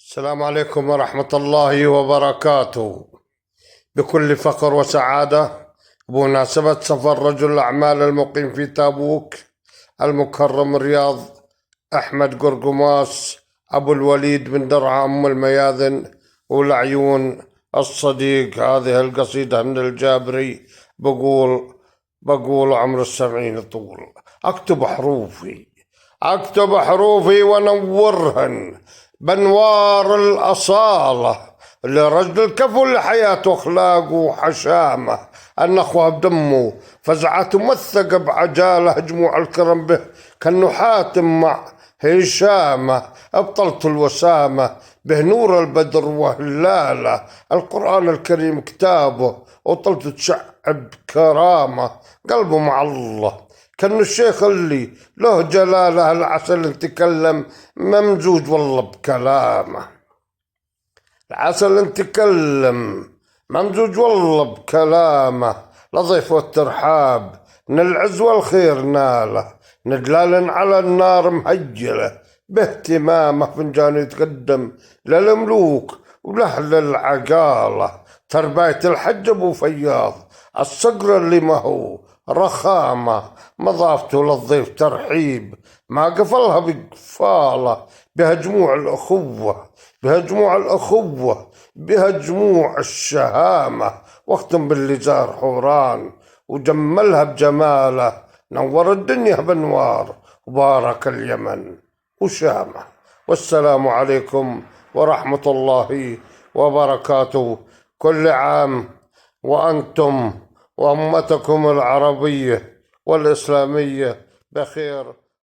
السلام عليكم ورحمة الله وبركاته. بكل فخر وسعادة بمناسبة سفر رجل الأعمال المقيم في تابوك المكرم الرياض أحمد قرقماس أبو الوليد بن درعا أم المياذن والعيون الصديق. هذه القصيدة من الجابري. بقول عمر 70 طول. أكتب حروفي ونورهن بانوار الأصالة لرجل الكفل حياته أخلاق وحشامة، النخوة بدمه فزعة موثقة بعجالة، جموع الكرم به كالنحاة مع هشامة، أبطلت الوسامة به نور البدر وهلالة، القرآن الكريم كتابه وطلت تشعب كرامة، قلبه مع الله كأنه الشيخ اللي له جلاله، العسل تكلم ممزوج والله بكلامه، العسل تكلم ممزوج والله بكلامه، لضيف والترحاب من العز والخير ناله، ندلال على النار مهجله باهتمامه، فنجان يتقدم للملوك ولأهل العقاله، ترباية الحج أبو فياض الصقر اللي ما هو رخامة، مضافته للضيف ترحيب ما قفلها بقفالة، بها جموع الأخوة بها جموع الشهامة، واختم باللي زار حوران وجملها بجماله، نور الدنيا بانوار وبارك اليمن وشامه. والسلام عليكم ورحمة الله وبركاته. كل عام وأنتم وأمتكم العربية والإسلامية بخير.